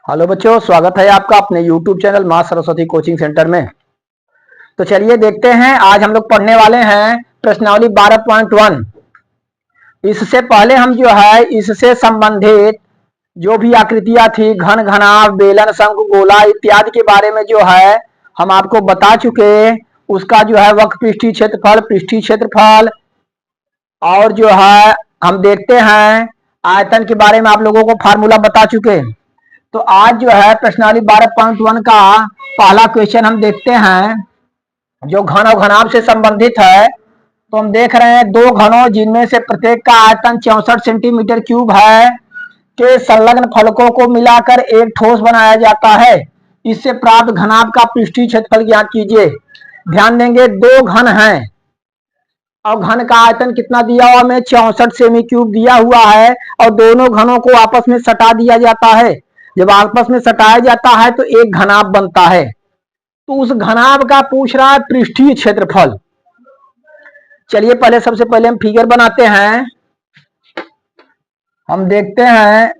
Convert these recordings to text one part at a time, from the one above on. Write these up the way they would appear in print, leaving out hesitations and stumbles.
Hello बच्चों, स्वागत है आपका अपने YouTube चैनल माँ सरस्वती कोचिंग सेंटर में। तो चलिए देखते हैं, आज हम लोग पढ़ने वाले हैं प्रश्नावली 12.1। इससे पहले हम जो है इससे संबंधित जो भी आकृतियां थी, घन, घनाभ, बेलन, शंकु, गोला इत्यादि के बारे में जो है हम आपको बता चुके। उसका जो है वक्र पृष्ठीय क्षेत्रफल, पृष्ठीय क्षेत्रफल, और जो है हम देखते हैं आयतन के बारे में आप लोगों को फार्मूला बता चुके। तो आज जो है प्रश्नावली 12.1 का पहला क्वेश्चन हम देखते हैं जो घन और घनाभ से संबंधित है। तो हम देख रहे हैं दो घनों जिनमें से प्रत्येक का आयतन 64 सेंटीमीटर क्यूब है के संलग्न फलकों को मिलाकर एक ठोस बनाया जाता है। इससे प्राप्त घनाभ का पृष्ठीय क्षेत्रफल ज्ञात कीजिए। ध्यान देंगे, दो घन हैं और घन का आयतन कितना दिया हुआ हमें 64 सेमी क्यूब दिया हुआ है, और दोनों घनों को आपस में सटा दिया जाता है। जब आपस में सटाया जाता है तो एक घनाभ बनता है। तो उस घनाभ का पूछ रहा है पृष्ठीय क्षेत्रफल। चलिए पहले सबसे पहले हम फिगर बनाते हैं। हम देखते हैं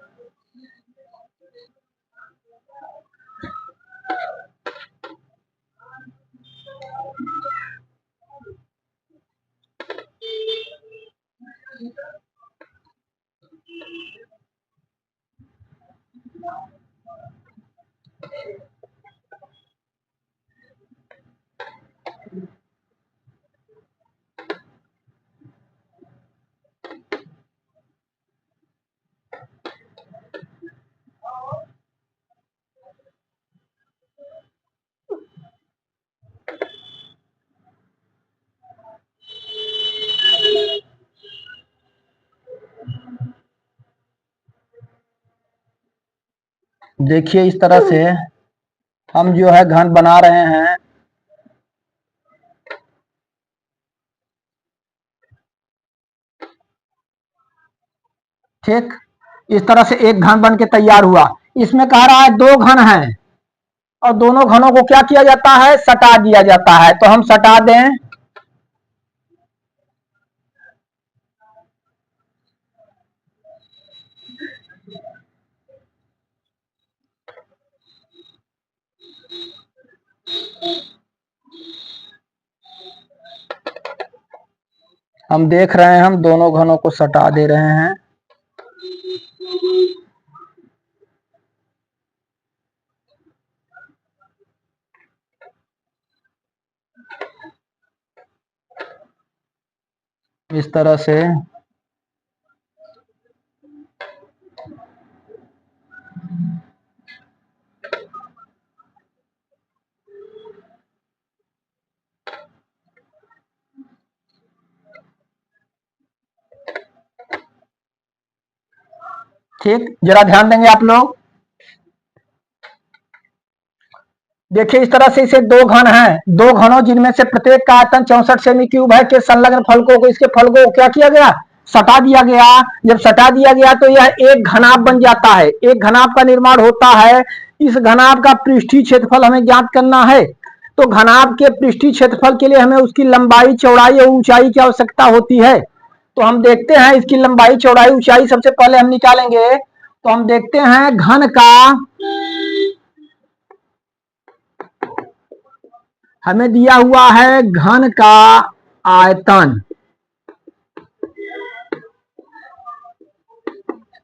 देखिए इस तरह से हम जो है घन बना रहे हैं। ठीक, इस तरह से एक घन बन के तैयार हुआ। इसमें कह रहा है दो घन हैं और दोनों घनों को क्या किया जाता है, सटा दिया जाता है। तो हम सटा दें। हम देख रहे हैं, हम दोनों घनों को सटा दे रहे हैं। इस तरह से ठीक, जरा ध्यान देंगे आप लोग। देखिए इस तरह से इसे दो घन हैं, दो घनों जिनमें से प्रत्येक का आयतन 64 सेमी क्यूब है के संलग्न फलकों को, इसके फलकों को क्या किया गया, सटा दिया गया। जब सटा दिया गया तो यह एक घनाभ बन जाता है। एक घनाभ का निर्माण होता है। इस घनाभ का पृष्ठीय क्षेत्रफल हमें ज्ञात करना है। तो घनाभ के पृष्ठीय क्षेत्रफल के लिए हमें उसकी लंबाई, चौड़ाई और ऊंचाई की आवश्यकता होती है। तो हम देखते हैं इसकी लंबाई, चौड़ाई, ऊंचाई सबसे पहले हम निकालेंगे। तो हम देखते हैं घन का हमें दिया हुआ है घन का आयतन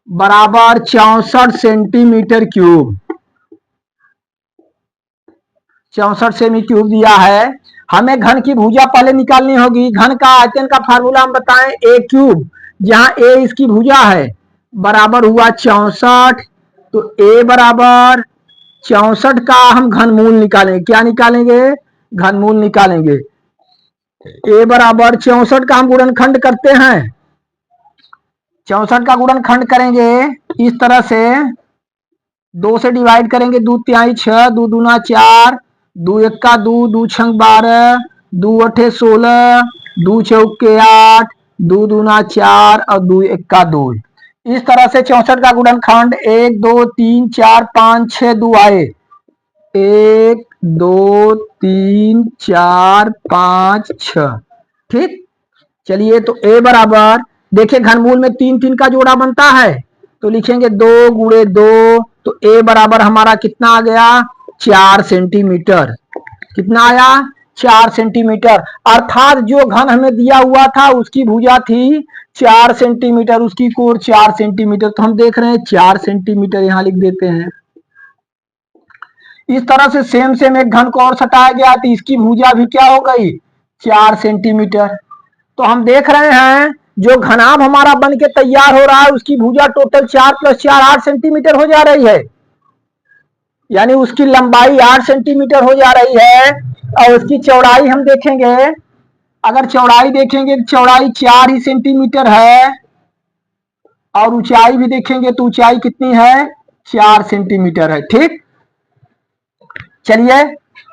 बराबर 64 सेंटीमीटर क्यूब, 64 सेमी क्यूब दिया है। हमें घन की भुजा पहले निकालनी होगी। घन का आयतन का फार्मूला हम बताएं, ए क्यूब, जहां ए इसकी भुजा है, बराबर हुआ 64। तो ए बराबर 64 का हम घनमूल निकालेंगे। क्या निकालेंगे, घनमूल निकालेंगे। ए बराबर 64 का हम गुणनखंड करते हैं। 64 का गुणनखंड करेंगे इस तरह से, 2 से डिवाइड करेंगे, 2 तिहाई 6, 2 दूना 4, 2 एक्का 2, 2 छंग 12, 2 अठे 16, 2 चौके 8, 2 दूना 4 और 2 एक्का 2। इस तरह से 64 का गुणनखंड 1 2 3 4 5 6 2 आए। 1 2 3 4 5 6। ठीक, चलिए तो ए बराबर, देखिए घनमूल में 3 3 का जोड़ा बनता है, तो लिखेंगे 2 गुणे 2, तो ए बराबर हमारा कितना आ गया, 4 सेंटीमीटर। कितना आया, 4 सेंटीमीटर। अर्थात जो घन हमें दिया हुआ था उसकी भुजा थी 4 सेंटीमीटर, उसकी कोण 4 सेंटीमीटर। तो हम देख रहे हैं 4 सेंटीमीटर, यहां लिख देते हैं। इस तरह से सेम एक घन को और सटाया गया तो इसकी भुजा भी क्या हो गई, 4 सेंटीमीटर। तो हम देख रहे हैं जो घनाभ हमारा बन के तैयार हो रहा है उसकी भुजा टोटल 4 + 4 8 सेंटीमीटर हो जा रही है, यानी उसकी लंबाई 8 सेंटीमीटर हो जा रही है। और उसकी चौड़ाई हम देखेंगे, अगर चौड़ाई देखेंगे चौड़ाई 4 ही सेंटीमीटर है, और ऊंचाई भी देखेंगे तो ऊंचाई कितनी है, 4 सेंटीमीटर है। ठीक, चलिए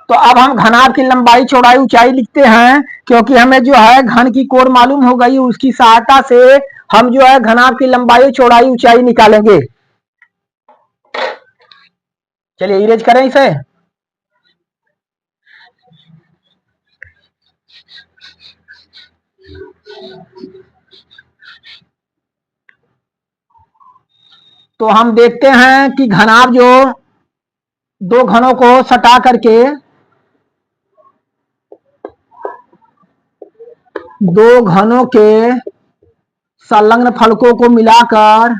तो अब हम घनाभ की लंबाई चौड़ाई ऊंचाई लिखते हैं, क्योंकि हमें जो है घन की कोण मालूम हो गई, उसकी सहायता से हम जो है घनाभ की लंबाई चौड़ाई ऊंचाई निकालेंगे। चलिए इरेज करें इसे। तो हम देखते हैं कि घनाभ जो दो घनों को सटा करके, दो घनों के संलग्न फलकों को मिलाकर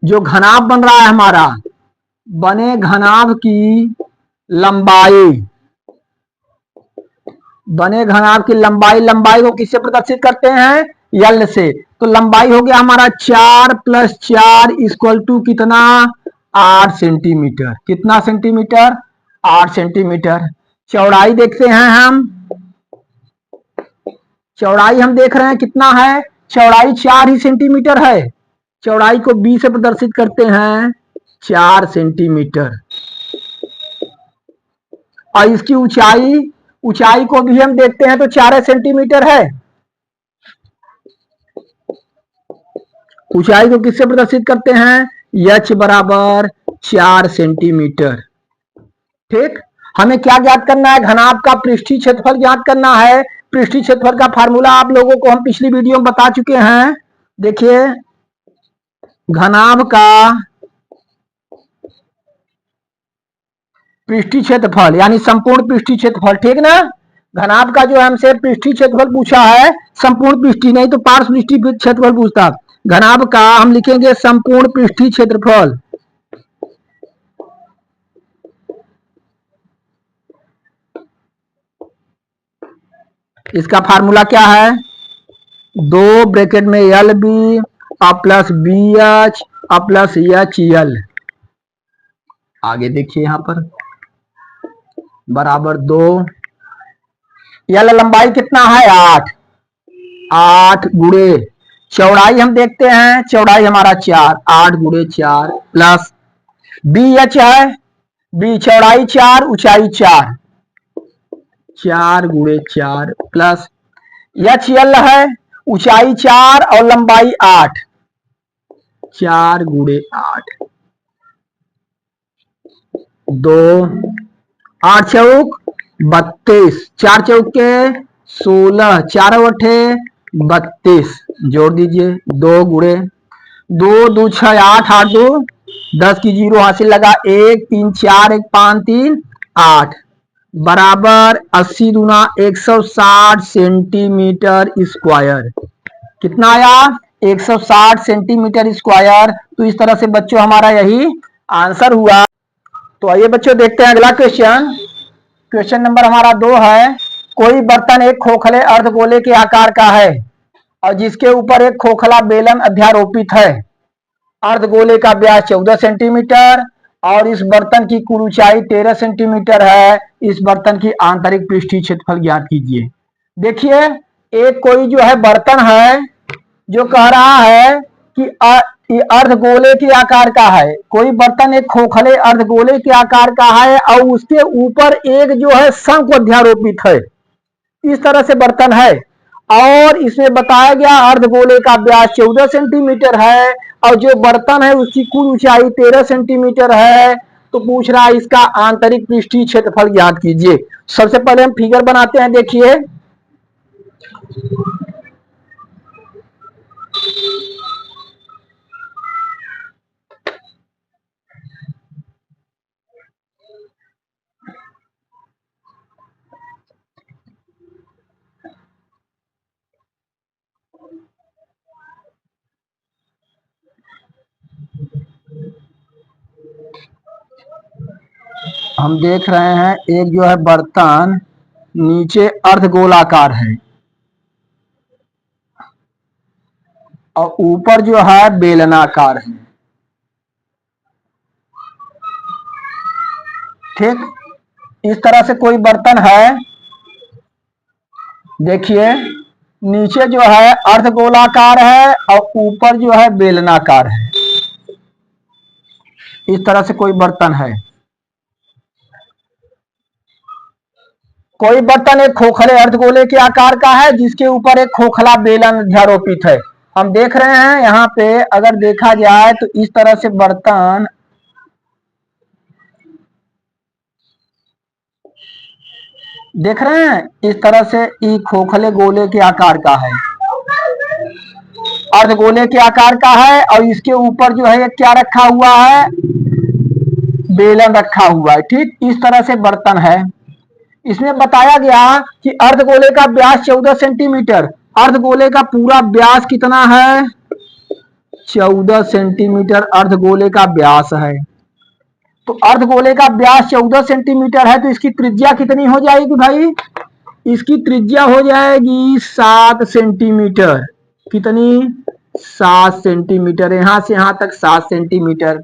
जो घनाभ बन रहा है हमारा, बने घनाभ की लंबाई, बने घनाभ की लंबाई, लंबाई को किससे प्रदर्शित करते हैं, यल से। तो लंबाई हो गया हमारा 4 + 4 = कितना, 8 सेंटीमीटर। कितना सेंटीमीटर, 8 सेंटीमीटर। चौड़ाई देखते हैं हम, चौड़ाई हम देख रहे हैं कितना है, चौड़ाई 4 ही सेंटीमीटर है। चौड़ाई को b से प्रदर्शित करते हैं 4 सेंटीमीटर। और इसकी ऊंचाई, ऊंचाई को भी हम देखते हैं तो 4 सेंटीमीटर है। ऊंचाई को किससे प्रदर्शित करते हैं, h बराबर 4 सेंटीमीटर। ठीक, हमें क्या ज्ञात करना है, घनाभ का पृष्ठीय क्षेत्रफल ज्ञात करना है। पृष्ठीय क्षेत्रफल का फार्मूला आप लोगों को हम पिछली वीडियो में बता चुके हैं। देखिए, घनाभ का पृष्ठीय क्षेत्रफल यानी संपूर्ण पृष्ठीय क्षेत्रफल, ठीक ना। घनाभ का जो हमसे पृष्ठीय क्षेत्रफल पूछा है, संपूर्ण पृष्ठीय नहीं तो पार्श्व पृष्ठीय क्षेत्रफल पूछता। घनाभ का हम लिखेंगे संपूर्ण पृष्ठीय क्षेत्रफल। इसका फार्मूला क्या है, 2 ब्रैकेट में L B plus B H plus H L. आगे देखिए यहां पर बराबर 2, एल लंबाई कितना है, 8, 8 गुणे चौड़ाई हम देखते हैं, चौड़ाई हमारा 4, 8 गुणे 4 प्लस बी एच है, बी चौड़ाई 4 ऊंचाई 4, 4 गुणे 4 प्लस एच एल है, ऊंचाई 4 और लंबाई 8, 4 गुणे 8, 2 8 चौक 32, 4 चौक के 16, 4 अठे 32, जोड़ दीजिए 2 गुणे 2 2 6 8 8 2 10 की 0 हासिल लगा, 1 3 4 1 5 3 8 बराबर 80 दूना 160 सेंटीमीटर स्क्वायर। कितना आया, 160 सेंटीमीटर स्क्वायर। तो इस तरह से बच्चों हमारा यही आंसर हुआ। तो आइए बच्चों देखते हैं अगला क्वेश्चन। क्वेश्चन नंबर हमारा 2 है, कोई बर्तन एक खोखले अर्धगोले के आकार का है और जिसके ऊपर एक खोखला बेलन अध्यारोपित है। अर्धगोले का व्यास 14 सेंटीमीटर और इस बर्तन की कुल ऊंचाई 13 सेंटीमीटर है। इस बर्तन की आंतरिक पृष्ठीय क्षेत्रफल ज्ञात कीजिए। देखिए, एक कोई जो है बर्तन है जो कह रहा है कि अर्धगोले के आकार का है। कोई बर्तन एक खोखले अर्धगोले के आकार का है और उसके ऊपर एक जो है शंकु अध्यारोपित है। इस तरह से बर्तन है और इसमें बताया गया अर्धगोले का व्यास 14 सेंटीमीटर है और जो बर्तन है उसकी कुल ऊंचाई 13 सेंटीमीटर है। तो पूछ रहा है इसका आंतरिक पृष्ठीय क्षेत्रफल ज्ञात कीजिए। सबसे पहले हम फिगर बनाते हैं, देखिए हम देख रहे हैं एक जो है बर्तन नीचे अर्धगोलाकार है और ऊपर जो है बेलनाकार है। ठीक, इस तरह से कोई बर्तन है, देखिए नीचे जो है अर्धगोलाकार है और ऊपर जो है बेलनाकार है। इस तरह से कोई बर्तन है। कोई बर्तन एक खोखले अर्धगोले के आकार का है जिसके ऊपर एक खोखला बेलन अध्यारोपित है। हम देख रहे हैं यहाँ पे अगर देखा जाए तो इस तरह से बर्तन देख रहे हैं, इस तरह से ये खोखले गोले के आकार का है, अर्धगोले के आकार का है और इसके ऊपर जो है क्या रखा हुआ है, बेलन रखा हुआ है। ठीक, इस तरह से बर्तन है। इसमें बताया गया कि अर्धगोले का व्यास 14 सेंटीमीटर, अर्धगोले का पूरा व्यास कितना है, 14 सेंटीमीटर अर्धगोले का व्यास है। तो अर्धगोले का व्यास 14 सेंटीमीटर है तो इसकी त्रिज्या कितनी हो जाएगी भाई, इसकी त्रिज्या हो जाएगी 7 सेंटीमीटर। कितनी, 7 सेंटीमीटर, यहां से यहां तक 7 सेंटीमीटर।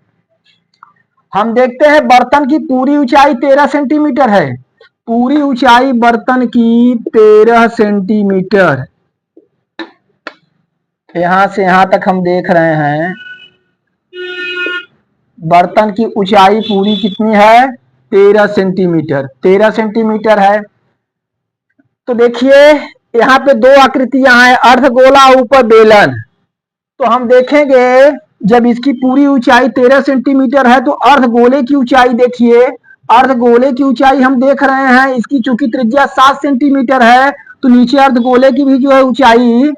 हम देखते हैं बर्तन की पूरी ऊंचाई 13 सेंटीमीटर है, पूरी ऊंचाई बर्तन की 13 सेंटीमीटर। यहां से यहां तक हम देख रहे हैं बर्तन की ऊंचाई पूरी कितनी है, 13 सेंटीमीटर, 13 सेंटीमीटर है। तो देखिए यहाँ पे दो आकृतियां हैं, अर्धगोला ऊपर बेलन। तो हम देखेंगे जब इसकी पूरी ऊंचाई 13 सेंटीमीटर है तो अर्धगोले की ऊंचाई देखिए, अर्धगोले की ऊंचाई हम देख रहे हैं इसकी चूंकि त्रिज्या 7 सेंटीमीटर है तो नीचे अर्धगोले की भी जो है ऊंचाई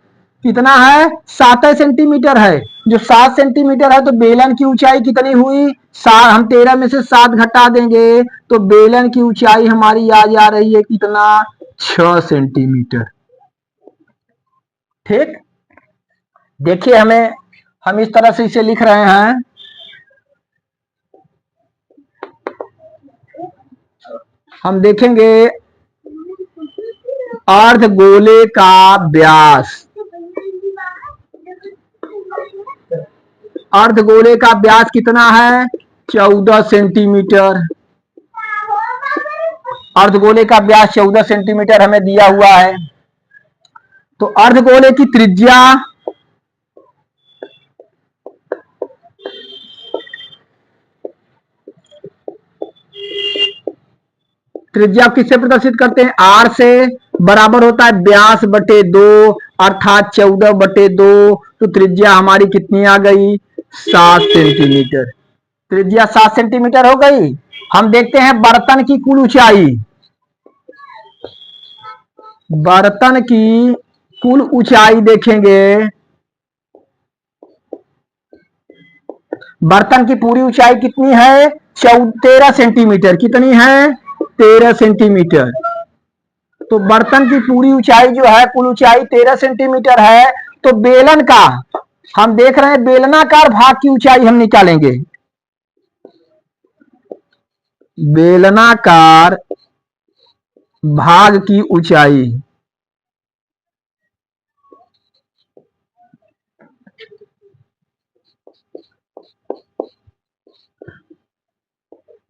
कितना है, 7 सेंटीमीटर है। जो 7 सेंटीमीटर है तो बेलन की ऊंचाई कितनी हुई, हम 13 में से 7 घटा देंगे तो बेलन की ऊंचाई हमारी आ जा रही है कितना, 6 सेंटीमीटर। ठीक, देखिए हम इस तरह से इसे लिख रहे हैं, हम देखेंगे अर्धगोले का व्यास, अर्धगोले का व्यास कितना है, 14 सेंटीमीटर। अर्धगोले का व्यास 14 सेंटीमीटर हमें दिया हुआ है। तो अर्धगोले की त्रिज्या, त्रिज्या किससे प्रदर्शित करते हैं, आर से, बराबर होता है व्यास बटे 2 अर्थात 14/2। तो त्रिज्या हमारी कितनी आ गई, 7 सेंटीमीटर। त्रिज्या 7 सेंटीमीटर हो गई। हम देखते हैं बर्तन की कुल ऊंचाई, बर्तन की कुल ऊंचाई देखेंगे, बर्तन की पूरी ऊंचाई कितनी है, 13 सेंटीमीटर। कितनी है, 13 सेंटीमीटर। तो बर्तन की पूरी ऊंचाई जो है, कुल ऊंचाई 13 सेंटीमीटर है। तो बेलन का, हम देख रहे हैं बेलनाकार भाग की ऊंचाई हम निकालेंगे, बेलनाकार भाग की ऊंचाई,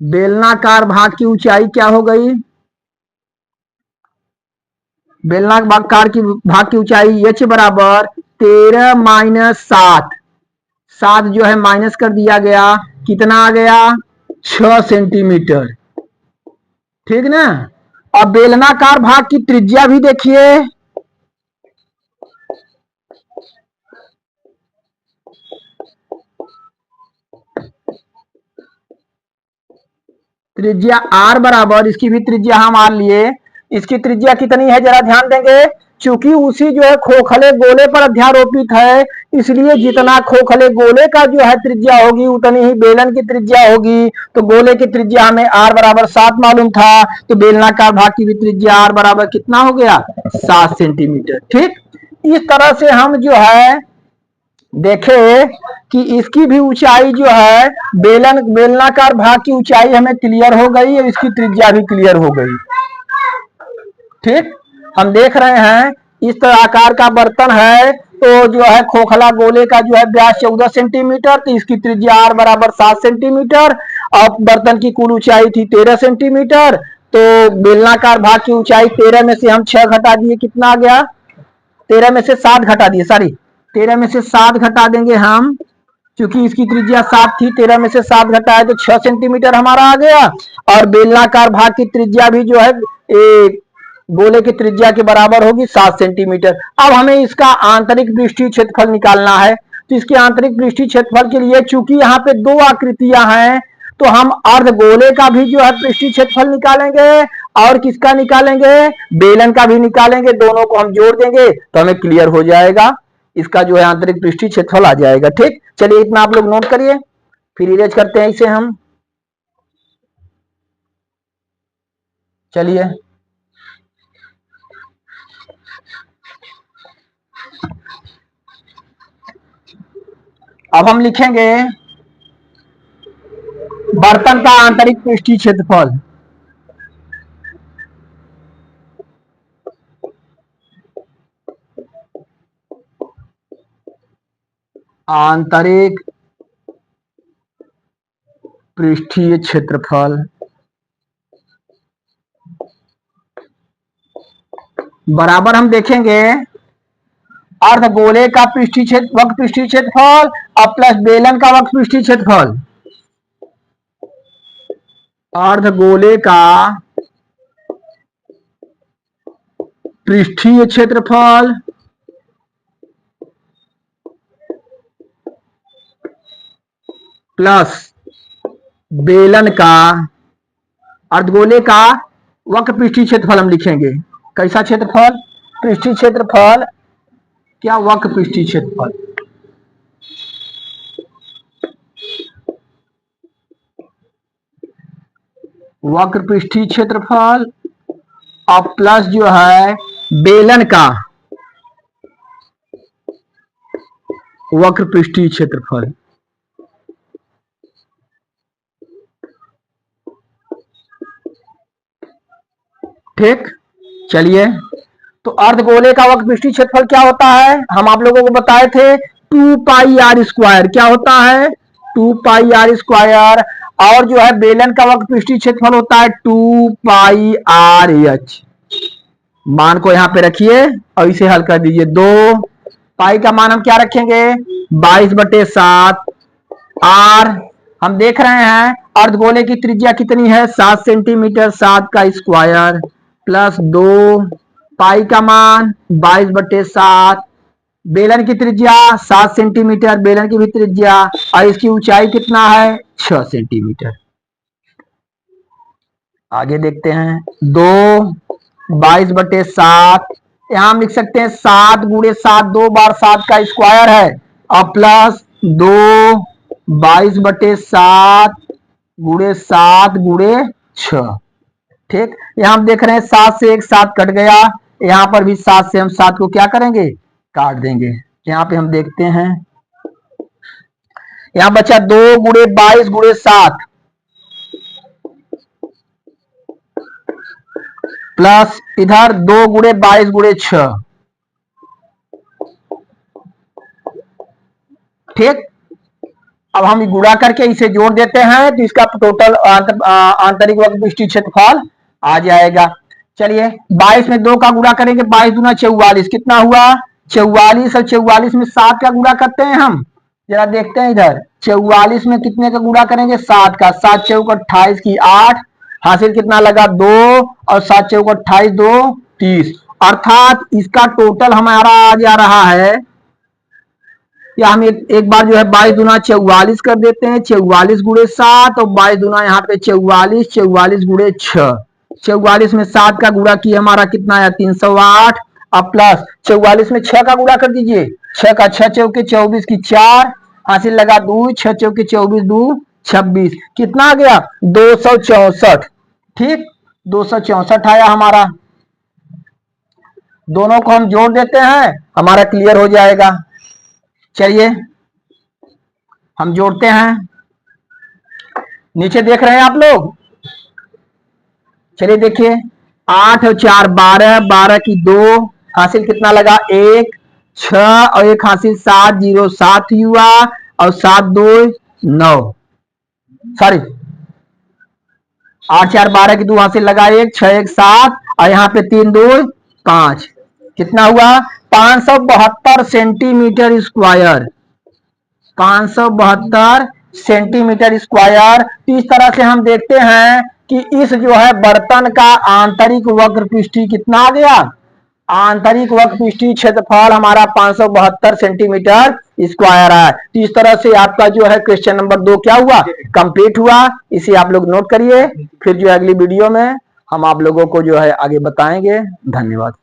बेलनाकार भाग की ऊंचाई क्या हो गई, बेलनाकार की भाग की ऊंचाई h बराबर 13 माइनस 7, 7 जो है माइनस कर दिया गया, कितना आ गया, 6 सेंटीमीटर। ठीक ना। और बेलनाकार भाग की त्रिज्या भी देखिए, त्रिज्या आर बराबर, इसकी भी त्रिज्या हम आर लिए, इसकी त्रिज्या कितनी है जरा ध्यान देंगे। चूंकि उसी जो है खोखले गोले पर अध्यारोपित है, इसलिए जितना खोखले गोले का जो है त्रिज्या होगी उतनी ही बेलन की त्रिज्या होगी। तो गोले की त्रिज्या हमें आर बराबर 7 मालूम था, तो बेलनाकार भाग की भी त्रिज्या आर बराबर कितना हो गया, 7 सेंटीमीटर। ठीक, इस तरह से हम जो है देखे कि इसकी भी ऊंचाई जो है बेलनाकार भाग की ऊंचाई हमें क्लियर हो गई और इसकी त्रिज्या भी क्लियर हो गई। ठीक, हम देख रहे हैं इस तरह आकार का बर्तन है, तो जो है खोखला गोले का जो है व्यास 14 सेंटीमीटर, तो इसकी त्रिज्या आर बराबर 7 सेंटीमीटर और बर्तन की कुल ऊंचाई थी 13 सेंटीमीटर। तो बेलनाकार भाग की ऊंचाई 13 में से हम 6 घटा दिए, कितना आ गया, 13 में से 7 घटा दिए, सॉरी 13 में से 7 घटा देंगे हम, क्योंकि इसकी त्रिज्या 7 थी, 13 में से 7 घटा है तो 6 सेंटीमीटर हमारा आ गया। और बेलनाकार भाग की त्रिज्या भी जो है गोले की त्रिज्या के बराबर होगी 7 सेंटीमीटर। अब हमें इसका आंतरिक पृष्ठीय क्षेत्रफल निकालना है। तो इसके आंतरिक पृष्ठीय क्षेत्रफल के लिए चूंकि यहाँ पे दो आकृतियां हैं, तो हम अर्ध गोले का भी जो है पृष्ठीय क्षेत्रफल निकालेंगे और किसका निकालेंगे, बेलन का भी निकालेंगे, दोनों को हम जोड़ देंगे तो हमें क्लियर हो जाएगा, इसका जो है आंतरिक पृष्ठीय क्षेत्रफल आ जाएगा। ठीक, चलिए इतना आप लोग नोट करिए, फिर इरेज करते हैं इसे हम। चलिए अब हम लिखेंगे बर्तन का आंतरिक पृष्ठीय क्षेत्रफल। आंतरिक पृष्ठीय क्षेत्रफल बराबर हम देखेंगे अर्ध गोले का पृष्ठीय क्षेत्र वक्र पृष्ठीय क्षेत्रफल और प्लस बेलन का वक्र पृष्ठीय क्षेत्रफल। अर्ध गोले का पृष्ठीय क्षेत्रफल प्लस बेलन का अर्धगोले का वक्र पृष्ठीय क्षेत्रफल हम लिखेंगे। कैसा क्षेत्रफल, पृष्ठीय क्षेत्रफल क्या वक्र पृष्ठीय क्षेत्रफल। वक्र पृष्ठीय क्षेत्रफल और प्लस जो है बेलन का वक्र पृष्ठीय क्षेत्रफल। ठीक, चलिए तो अर्धगोले का वक्र पृष्ठीय क्षेत्रफल क्या होता है, हम आप लोगों को बताए थे 2 पाई आर स्क्वायर। क्या होता है, 2 पाई आर स्क्वायर। और जो है बेलन का वक्र पृष्ठीय क्षेत्रफल होता है 2 पाई आर एच। मान को यहां पे रखिए और इसे हल कर दीजिए। 2 पाई का मान हम क्या रखेंगे, 22/7। आर हम देख रहे हैं अर्धगोले की त्रिज्या कितनी है, 7 सेंटीमीटर, 7 का स्क्वायर प्लस 2 पाई का मान 22/7। बेलन की त्रिज्या 7 सेंटीमीटर, बेलन की भी त्रिज्या, और इसकी ऊंचाई कितना है, 6 सेंटीमीटर। आगे देखते हैं 2 22/7, यहां हम लिख सकते हैं 7 गुणे 7, 2 बार 7 का स्क्वायर है, और प्लस 2 22/7 गुणे 7 गुणे 6। ठीक, यहां हम देख रहे हैं 7 से एक 7 कट गया, यहां पर भी 7 से हम 7 को क्या करेंगे, काट देंगे। यहां पे हम देखते हैं यहां बचा 2 गुणे 22 गुणे 7 प्लस इधर 2 गुणे 22 गुणे 6। ठीक, अब हम गुणा करके इसे जोड़ देते हैं तो इसका टोटल आंतरिक वक्र पृष्ठीय क्षेत्रफल आ जाएगा। चलिए 22 में 2 का गुणा करेंगे, 22 दूना 44, कितना हुआ 44, और 44 में 7 का गुणा करते हैं हम, जरा देखते हैं इधर 44 में कितने का गुणा करेंगे, 7 का, 7 चौक 28 की 8, हासिल कितना लगा 2, और 7 चौक 28, 2 30, अर्थात इसका टोटल हमारा आ जा रहा है या हम एक बार जो है 22 दूना 44 कर देते हैं, 44 गुणे 7 और 22 दूना यहाँ पे 44, 44 गुणे 6, 44 में 7 का गुणा किया हमारा कितना आया 308, अब प्लस 44 में 6 का गुणा कर दीजिए, 6 का 6 चौके 24 की 4 हासिल लगा 2, 6 चौके 24 2 26, कितना आ गया 264। ठीक, 264 आया हमारा। दोनों को हम जोड़ देते हैं, हमारा क्लियर हो जाएगा। चलिए हम जोड़ते हैं, नीचे देख रहे हैं आप लोग। चलिए देखिए 8 और 4 12, 12 की 2 हासिल कितना लगा 1, 6 और 1 हासिल 7, 0 7 हुआ और 7 2 9, सॉरी 8 4 12 की 2 हासिल लगा 1, 6 1 7 और यहाँ पे 3 2 5, कितना हुआ 572 सेंटीमीटर स्क्वायर, 572 सेंटीमीटर स्क्वायर। इस तरह से हम देखते हैं कि इस जो है बर्तन का आंतरिक वक्र पृष्ठीय कितना आ गया, आंतरिक वक्र पृष्ठीय क्षेत्रफल हमारा 572 सेंटीमीटर स्क्वायर है। तो इस तरह से आपका जो है क्वेश्चन नंबर 2 क्या हुआ, कंप्लीट हुआ। इसे आप लोग नोट करिए, फिर जो है अगली वीडियो में हम आप लोगों को जो है आगे बताएंगे। धन्यवाद।